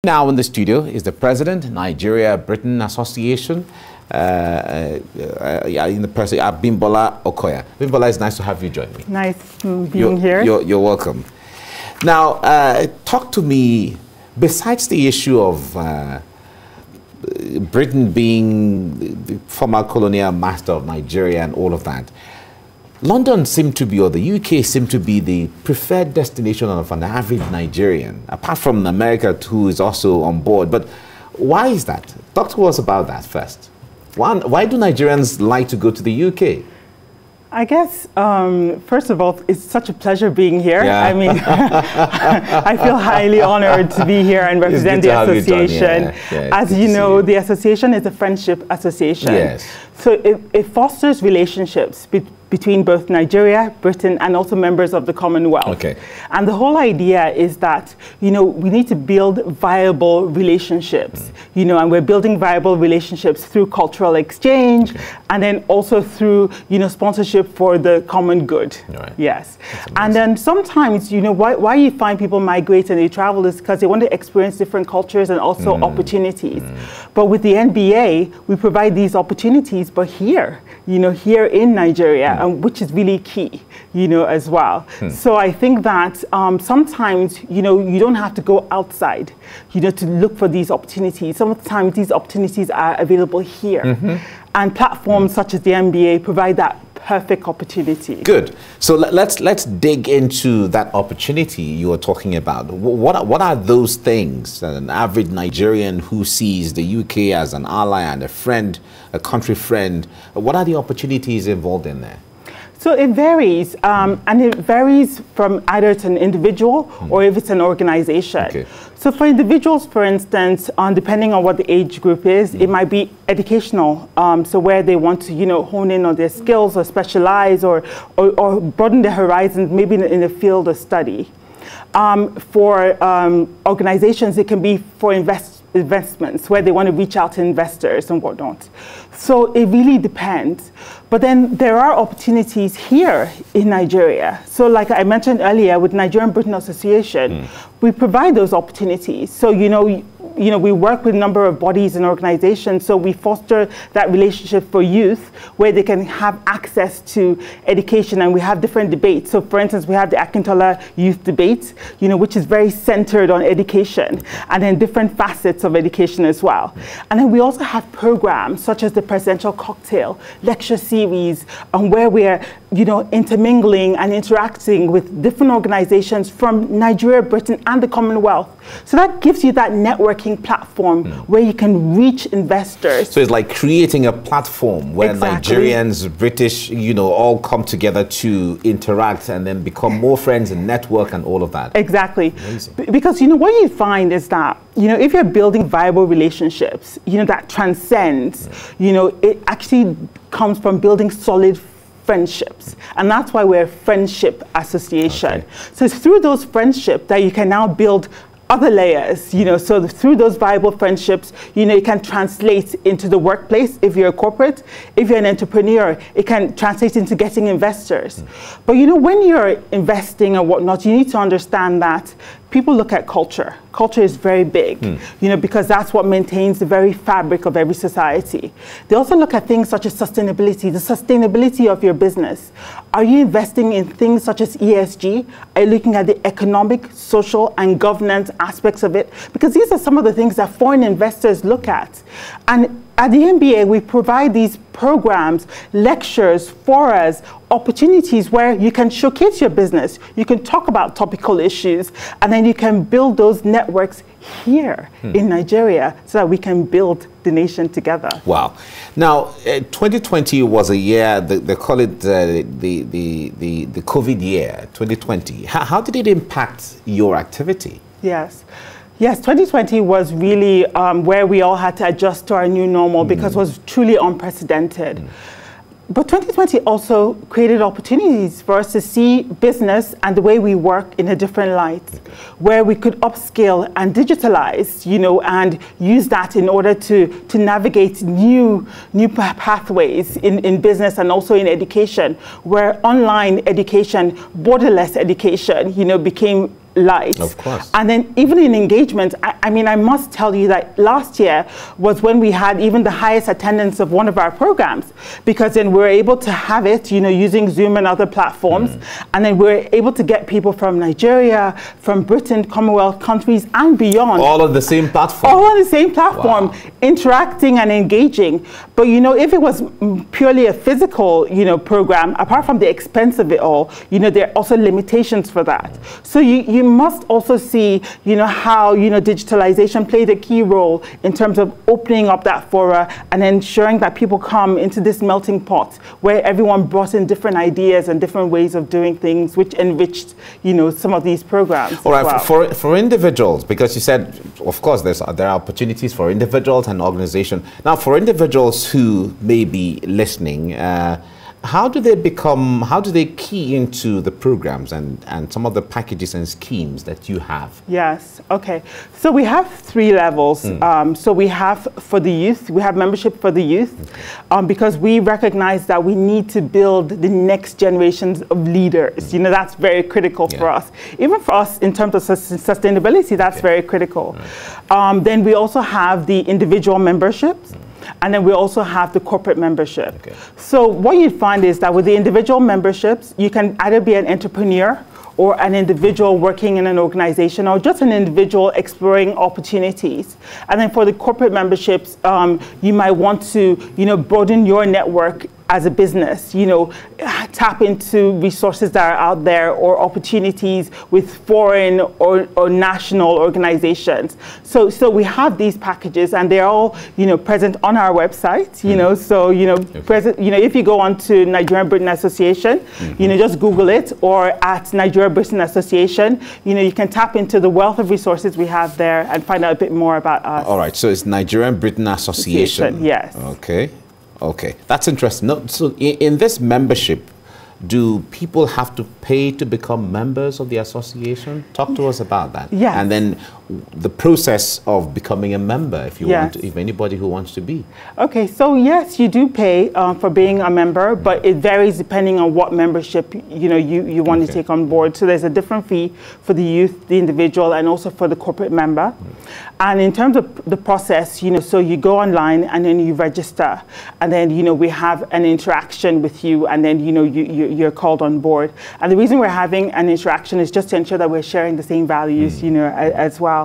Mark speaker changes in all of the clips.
Speaker 1: Now in the studio is the president, NigeriaBritish Association, in the person, Abimbola Okoya. Abimbola, it's nice to have you join me.
Speaker 2: Nice being here.
Speaker 1: You're welcome. Now, talk to me, besides the issue of Britain being the former colonial master of Nigeria and all of that, London seemed to be, or the UK seemed to be, the preferred destination of an average Nigerian, apart from America, who is also on board. But why is that? Talk to us about that first. Why do Nigerians like to go to the UK?
Speaker 2: I guess, first of all, it's such a pleasure being here. Yeah. I mean, I feel highly honored to be here and represent the association. As you know, the association is a friendship association.
Speaker 1: Yes.
Speaker 2: So it fosters relationships between both Nigeria, Britain, and also members of the Commonwealth.
Speaker 1: Okay.
Speaker 2: And the whole idea is that, you know, we need to build viable relationships, you know, and we're building viable relationships through cultural exchange, and then also through, you know, sponsorship for the common good.
Speaker 1: Right.
Speaker 2: Yes. And then sometimes, you know, why you find people migrate and they travel is because they want to experience different cultures and also opportunities. But with the NBA, we provide these opportunities, but here, you know, here in Nigeria, which is really key, you know, as well. So I think that sometimes, you know, you don't have to go outside, you know, to look for these opportunities. Sometimes these opportunities are available here. And platforms such as the NBA provide that perfect opportunity.
Speaker 1: Good. So let's dig into that opportunity you were talking about. What are those things that an average Nigerian who sees the UK as an ally and a friend, a country friend, what are the opportunities involved in there?
Speaker 2: So it varies, and it varies from either it's an individual or if it's an organization.
Speaker 1: Okay.
Speaker 2: So for individuals, for instance, depending on what the age group is, it might be educational, so where they want to, you know, hone in on their skills or specialize or broaden their horizons, maybe in the field of study. For organizations, it can be for investments where they want to reach out to investors and whatnot. So it really depends. But then there are opportunities here in Nigeria. So like I mentioned earlier with NigeriaBritish Association, we provide those opportunities. So, you know, we work with a number of bodies and organizations, so we foster that relationship for youth where they can have access to education, and we have different debates. So for instance, we have the Akintola Youth Debate, you know, which is very centered on education, and then different facets of education as well. And then we also have programs such as the Presidential Cocktail Lecture Series, where we're, you know, intermingling and interacting with different organizations from Nigeria, Britain, and the Commonwealth. So that gives you that networking platform where you can reach investors.
Speaker 1: So it's like creating a platform where
Speaker 2: Exactly.
Speaker 1: Nigerians, British, you know, all come together to interact and then become more friends and network and all of that.
Speaker 2: Exactly. Because, you know, what you find is that, you know, if you're building viable relationships, you know, that transcends, you know, it actually comes from building solid friendships, and that's why we're a friendship association. So it's through those friendships that you can now build other layers, you know, so through those viable friendships, you know, it can translate into the workplace if you're a corporate. If you're an entrepreneur, it can translate into getting investors. But, you know, when you're investing and whatnot, you need to understand that people look at culture. Culture is very big, you know, because that's what maintains the very fabric of every society. They also look at things such as sustainability, the sustainability of your business. Are you investing in things such as ESG? Are you looking at the economic, social, and governance aspects of it? Because these are some of the things that foreign investors look at. And at the MBA, we provide these programs, lectures, forums, opportunities where you can showcase your business, you can talk about topical issues, and then you can build those networks here in Nigeria so that we can build the nation together.
Speaker 1: Wow. Now, 2020 was a year, they call it the COVID year, 2020. How did it impact your activity?
Speaker 2: Yes. Yes, 2020 was really where we all had to adjust to our new normal because it was truly unprecedented. But 2020 also created opportunities for us to see business and the way we work in a different light, where we could upscale and digitalize, you know, and use that in order to navigate new pathways in business and also in education, where online education, borderless education, you know, became light.
Speaker 1: Of course.
Speaker 2: And then even in engagement, I mean, I must tell you that last year was when we had even the highest attendance of one of our programs, because then we're able to have it, you know, using Zoom and other platforms. And then we're able to get people from Nigeria, from Britain, Commonwealth countries, and beyond.
Speaker 1: All on the same platform.
Speaker 2: All on the same platform,
Speaker 1: Wow.
Speaker 2: interacting and engaging. But, you know, if it was purely a physical, you know, program, apart from the expense of it all, you know, there are also limitations for that. So you must also see, you know, how, you know, digitalization played a key role in terms of opening up that fora and ensuring that people come into this melting pot where everyone brought in different ideas and different ways of doing things, which enriched, you know, some of these programs.
Speaker 1: All right,
Speaker 2: well.
Speaker 1: for individuals, because you said, of course, there are opportunities for individuals and organizations. Now, for individuals who may be listening, how do they key into the programs and some of the packages and schemes that you have?
Speaker 2: Yes, okay. So we have 3 levels. So we have for the youth, we have membership for the youth, because we recognize that we need to build the next generations of leaders. You know, that's very critical for us. Even for us in terms of sustainability, that's very critical. Then we also have the individual memberships. And then we also have the corporate membership. Okay. So what you find is that with the individual memberships, you can either be an entrepreneur or an individual working in an organization, or just an individual exploring opportunities. And then for the corporate memberships, you might want to, you know, broaden your network as a business, you know, tap into resources that are out there or opportunities with foreign or national organizations. So we have these packages, and they're all, you know, present on our website, you know, so, you know, present, you know, if you go on to NigeriaBritish Association, you know, just Google it, or at NigeriaBritish Association, you know, you can tap into the wealth of resources we have there and find out a bit more about us.
Speaker 1: All right, so it's NigeriaBritish Association.
Speaker 2: Yes.
Speaker 1: Okay. Okay, that's interesting. No, so in this membership, do people have to pay to become members of the association? Talk to us about that.
Speaker 2: Yes.
Speaker 1: And then the process of becoming a member, if you want to, if anybody who wants to be.
Speaker 2: Okay, so yes, you do pay for being a member, but it varies depending on what membership you know you want to take on board. So there's a different fee for the youth, the individual, and also for the corporate member. And in terms of the process, you know, so you go online and then you register, and then, you know, we have an interaction with you, and then, you know, you're called on board. And the reason we're having an interaction is just to ensure that we're sharing the same values, you know, as well.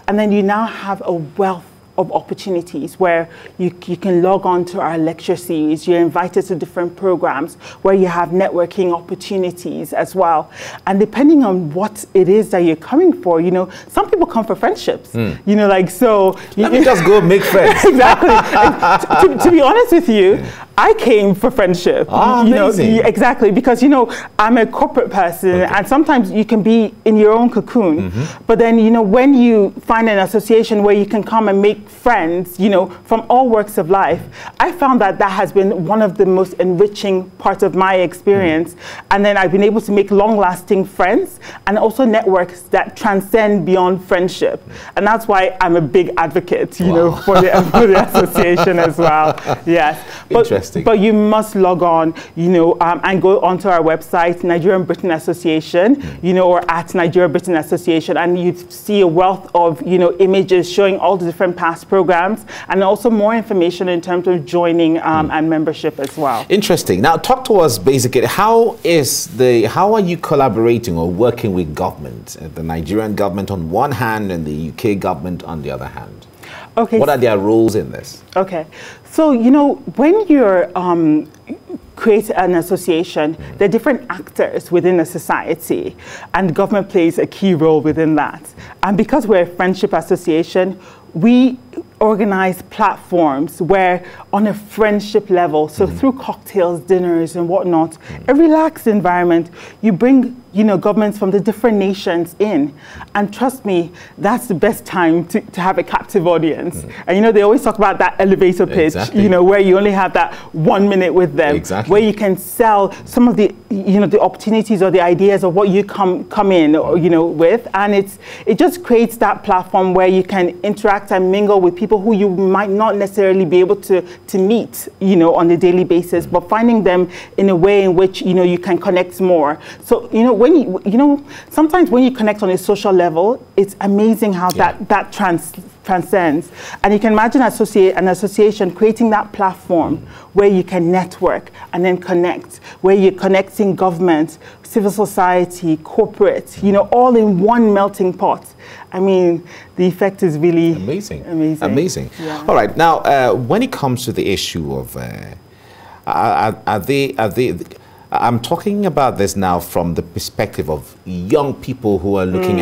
Speaker 2: And then you now have a wealth of opportunities where you can log on to our lecture series. You're invited to different programs where you have networking opportunities as well. And depending on what it is that you're coming for, you know, some people come for friendships, you know, like, so.
Speaker 1: Let me just go make friends.
Speaker 2: Exactly. to be honest with you, I came for friendship.
Speaker 1: Ah,
Speaker 2: you know,
Speaker 1: amazing.
Speaker 2: exactly, because, you know, I'm a corporate person, and sometimes you can be in your own cocoon. But then, you know, when you find an association where you can come and make friends, you know, from all walks of life, I found that that has been one of the most enriching parts of my experience. And then I've been able to make long-lasting friends and also networks that transcend beyond friendship. And that's why I'm a big advocate, you know, for the association as well. Yes.
Speaker 1: Interesting.
Speaker 2: But you must log on, you know, and go onto our website, NigeriaBritish Association, you know, or at NigeriaBritish Association, and you see a wealth of, you know, images showing all the different past programs, and also more information in terms of joining and membership as well.
Speaker 1: Interesting. Now, talk to us basically. How are you collaborating or working with government, the Nigerian government on one hand and the UK government on the other hand?
Speaker 2: Okay.
Speaker 1: What are their roles in this?
Speaker 2: Okay. So, you know, when you're create an association, there are different actors within a society, and government plays a key role within that. And because we're a friendship association, we organize platforms where on a friendship level, so through cocktails, dinners and whatnot, a relaxed environment, you bring, you know, governments from the different nations in. And trust me, that's the best time to have a captive audience. And you know, they always talk about that elevator pitch, you know, where you only have that 1 minute with them, where you can sell some of the, you know, the opportunities or the ideas of what you come in, or, you know, with. And it just creates that platform where you can interact and mingle with with people who you might not necessarily be able to meet, on a daily basis, but finding them in a way in which, you can connect more. So, sometimes when you connect on a social level, it's amazing how that transcends. And you can imagine an association creating that platform where you can network and then connect, where you're connecting government, civil society, corporate, all in one melting pot. I mean, the effect is really amazing.
Speaker 1: Yeah. All right. Now, when it comes to the issue of, I'm talking about this now from the perspective of young people who are looking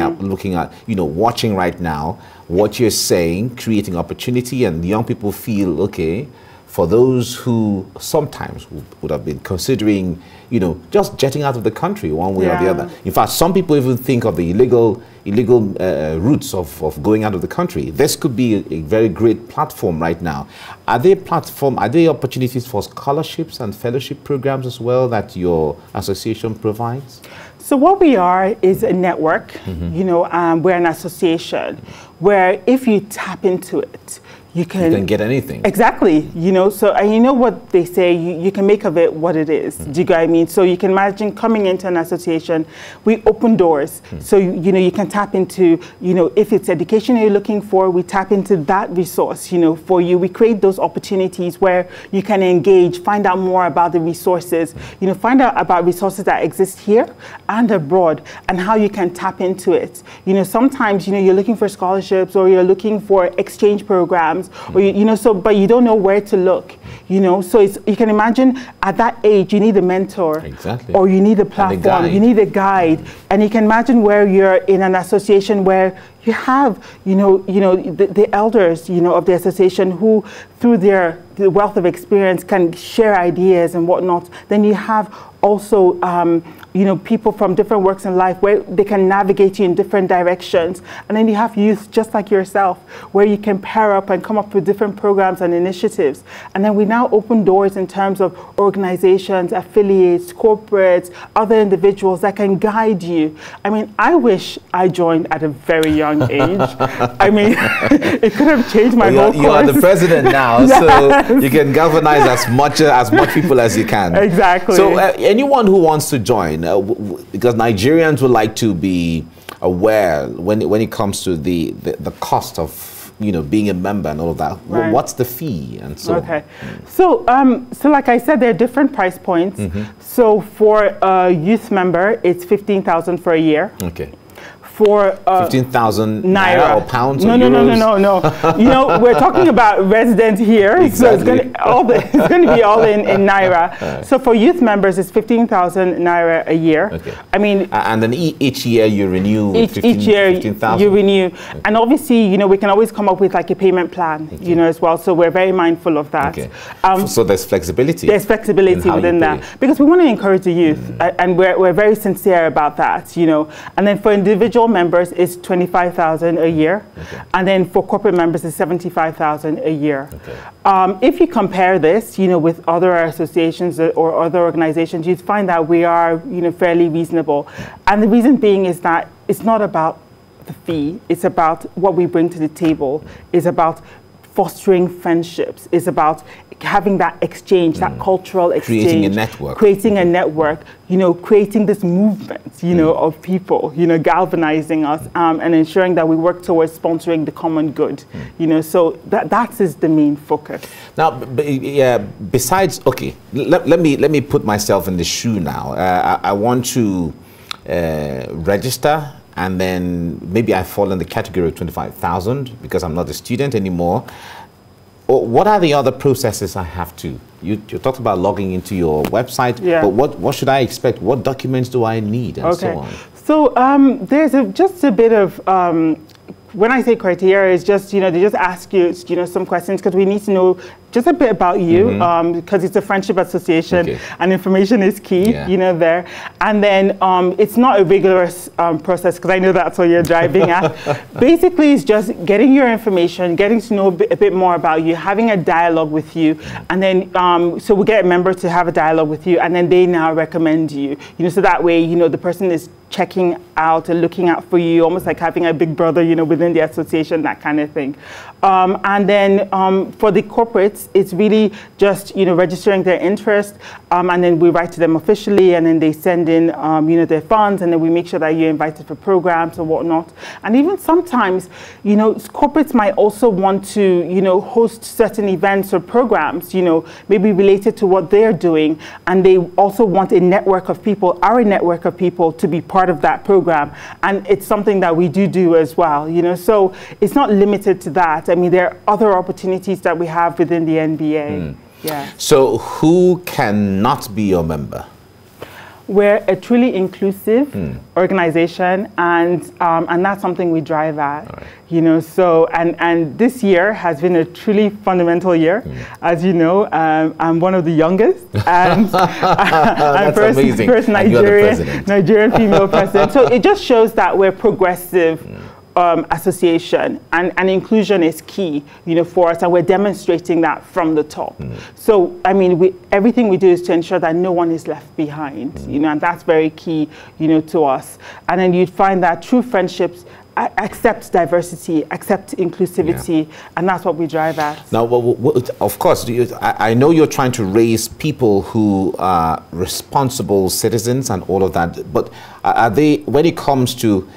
Speaker 1: at, watching right now, what you're saying, creating opportunity, and young people feel, okay, for those who sometimes would have been considering, just jetting out of the country one way or the other. In fact, some people even think of the illegal routes of going out of the country. This could be a very great platform right now. Are there opportunities for scholarships and fellowship programs as well that your association provides?
Speaker 2: So what we are is a network, we're an association where if you tap into it, you can
Speaker 1: get anything.
Speaker 2: Exactly, so, and what they say, you can make of it what it is. Do you get what I mean? So you can imagine coming into an association, we open doors. So, you can tap into, if it's education you're looking for, we tap into that resource, for you. We create those opportunities where you can engage, find out more about the resources, find out about resources that exist here and abroad and how you can tap into it. Sometimes, you're looking for scholarships or you're looking for exchange programs, or but you don't know where to look, so you can imagine at that age you need a mentor, or you need a platform, you need a guide, and you can imagine where you're in an association where you have the elders of the association who through the wealth of experience can share ideas and whatnot. Then you have also people from different walks in life where they can navigate you in different directions. And then you have youth just like yourself where you can pair up and come up with different programs and initiatives. And then we now open doors in terms of organizations, affiliates, corporates, other individuals that can guide you. I mean, I wish I joined at a very young age. I mean, it could have changed my whole course.
Speaker 1: You are the president now, so you can galvanize as much people as you can.
Speaker 2: Exactly.
Speaker 1: So anyone who wants to join, because Nigerians would like to be aware when it comes to the cost of being a member and all of that. Right. What's the fee and so on?
Speaker 2: So like I said, there are different price points. So for a youth member, it's 15,000 for a year.
Speaker 1: Okay.
Speaker 2: For
Speaker 1: 15,000 naira or pounds or
Speaker 2: euros? No. We're talking about resident here, exactly. So it's going to be all in naira. Right. So for youth members, it's 15,000 naira a year.
Speaker 1: Okay.
Speaker 2: I mean,
Speaker 1: and then each year you renew.
Speaker 2: Each year you renew, okay. And obviously, we can always come up with like a payment plan, okay. As well. So we're very mindful of that.
Speaker 1: Okay. So there's flexibility.
Speaker 2: There's flexibility within that because we want to encourage the youth, and we're very sincere about that. And then for individual members is 25,000 a year, okay. And then for corporate members is 75,000 a year. Okay. If you compare this, with other associations or other organizations, you'd find that we are, fairly reasonable. And the reason being is that it's not about the fee; it's about what we bring to the table. It's about fostering friendships. It's about having that exchange, that cultural exchange.
Speaker 1: Creating a network.
Speaker 2: Creating a network, creating this movement, of people, galvanizing us and ensuring that we work towards sponsoring the common good, so that is the main focus.
Speaker 1: Now, besides, okay, let me put myself in the shoe now. I want to register, and then maybe I fall in the category of 25,000 because I'm not a student anymore. What are the other processes I have to? You talked about logging into your website, but what should I expect? What documents do I need, and so on?
Speaker 2: So there's just a bit of when I say criteria, it's just they just ask you some questions because we need to know just a bit about you, because it's a friendship association, and information is key, there. And then it's not a rigorous process, because I know that's what you're driving at. Basically, it's just getting your information, getting to know a bit more about you, having a dialogue with you, and then so we get a member to have a dialogue with you, and then they now recommend you, so that way, the person is checking out and looking out for you, almost like having a big brother, you know, within the association, that kind of thing. And then for the corporates, it's really just, you know, registering their interest, and then we write to them officially, and then they send in, you know, their funds, and then we make sure that you're invited for programs or whatnot. And even sometimes, you know, corporates might also want to, you know, host certain events or programs, you know, maybe related to what they're doing, and they also want a network of people, our network of people, to be part of that program. And it's something that we do as well, you know, so it's not limited to that. I mean, there are other opportunities that we have within the NBA. Yeah.
Speaker 1: So who cannot be your member?
Speaker 2: We're a truly inclusive organization, and that's something we drive at.
Speaker 1: Right.
Speaker 2: You know, so and this year has been a truly fundamental year. As you know, I'm one of the youngest, and I'm first Nigerian female president. So it just shows that we're progressive. Association, and inclusion is key, you know, for us, and we're demonstrating that from the top. So, I mean, everything we do is to ensure that no one is left behind, you know, and that's very key, you know, to us. And then you'd find that true friendships accept diversity, accept inclusivity, and that's what we drive at. Now,
Speaker 1: of course, I know you're trying to raise people who are responsible citizens and all of that, but are they, when it comes to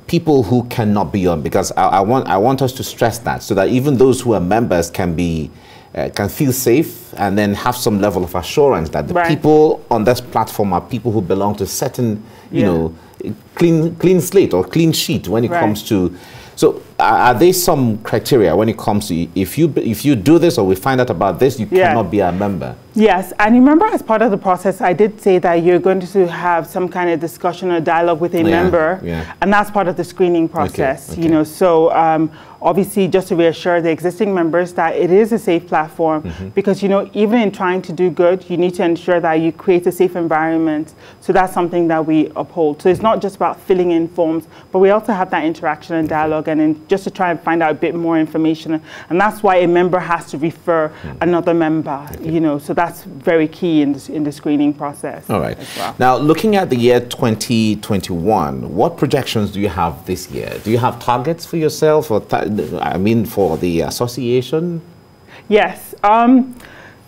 Speaker 1: people who cannot be on, because I want us to stress that, so that even those who are members can feel safe and then have some level of assurance that the people on this platform are people who belong to certain, you know, clean slate or clean sheet when it comes to. So are there some criteria when it comes to, if you do this or we find out about this, you cannot be a member?
Speaker 2: Yes, and remember, as part of the process, I did say that you're going to have some kind of discussion or dialogue with a member, and that's part of the screening process. You know, so obviously, just to reassure the existing members that it is a safe platform, because, you know, even in trying to do good, you need to ensure that you create a safe environment. So that's something that we uphold. So it's not just about filling in forms, but we also have that interaction and dialogue, and then just to try and find out a bit more information. And that's why a member has to refer another member, you know, so that's very key in the screening process.
Speaker 1: All right. Now, looking at the year 2021, what projections do you have this year? Do you have targets for yourself, or I mean, for the association?
Speaker 2: Yes.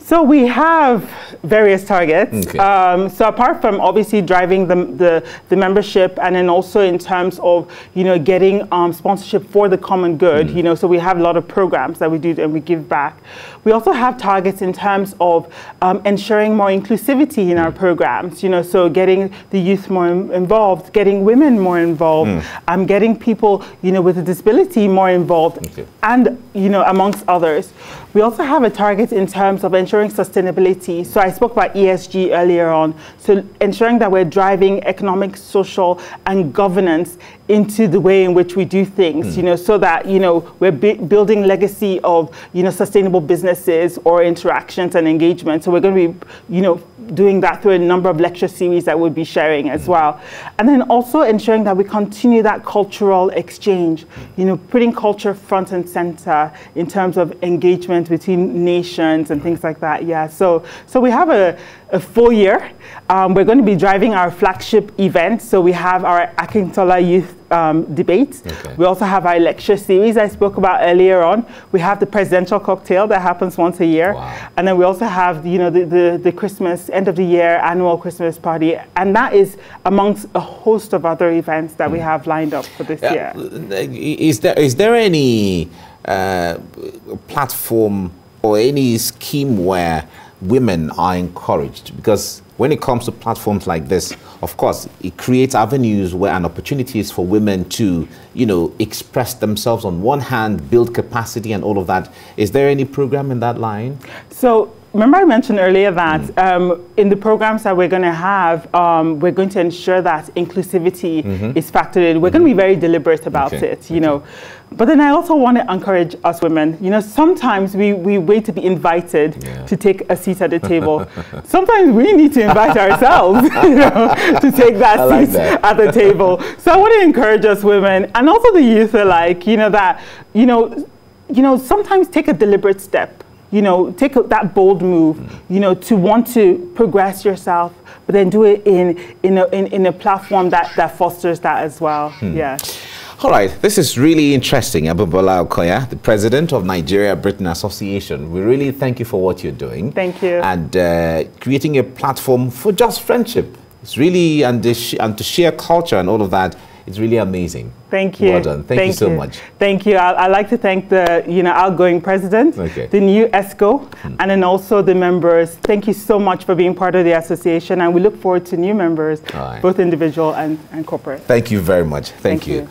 Speaker 2: So we have various targets. So apart from obviously driving the membership, and then also in terms of, you know, getting sponsorship for the common good, you know, so we have a lot of programs that we do and we give back. We also have targets in terms of ensuring more inclusivity in our programs, you know, so getting the youth more involved, getting women more involved, getting people, you know, with a disability more involved, and, you know, amongst others. We also have a target in terms of ensuring sustainability. So I spoke about ESG earlier on. So ensuring that we're driving economic, social, and governance into the way in which we do things, you know, so that, you know, we're building legacy of, you know, sustainable businesses or interactions and engagement. So we're going to be, you know, doing that through a number of lecture series that we'll be sharing as well. And then also ensuring that we continue that cultural exchange, you know, putting culture front and center in terms of engagement between nations and things like that. Yeah, so we have a full year. We're going to be driving our flagship event. So we have our Akintola Youth debates. We also have our lecture series I spoke about earlier on. We have the presidential cocktail that happens once a year. And then we also have, you know, the Christmas, end of the year annual Christmas party. And that is amongst a host of other events that we have lined up for this year.
Speaker 1: Is there any platform or any scheme where women are encouraged? Because when it comes to platforms like this, of course, it creates avenues where an opportunity is for women to, you know, express themselves on one hand, build capacity and all of that. Is there any program in that line? So remember I mentioned earlier that in the programs that we're going to have, we're going to ensure that inclusivity is factored in. We're going to be very deliberate about it, you know. But then I also want to encourage us women. You know, sometimes we wait to be invited to take a seat at the table. Sometimes we need to invite ourselves, you know, to take that seat at the table. So I want to encourage us women, and also the youth alike, you know, that, you know, sometimes take a deliberate step.
Speaker 2: take that bold move, to want to progress yourself, but then do it in a platform that fosters that as well. Yeah.
Speaker 1: All right, this is really interesting. Abubola Okoya, the president of NigeriaBritish Association. We really thank you for what you're doing.
Speaker 2: Thank you.
Speaker 1: And creating a platform for just friendship. It's really, and to share culture and all of that, it's really amazing.
Speaker 2: Thank you.
Speaker 1: Well done. Thank you so much.
Speaker 2: Thank you. I'd like to thank the outgoing president, the new ESCO, and then also the members. Thank you so much for being part of the association, and we look forward to new members, both individual and corporate.
Speaker 1: Thank you very much. Thank you.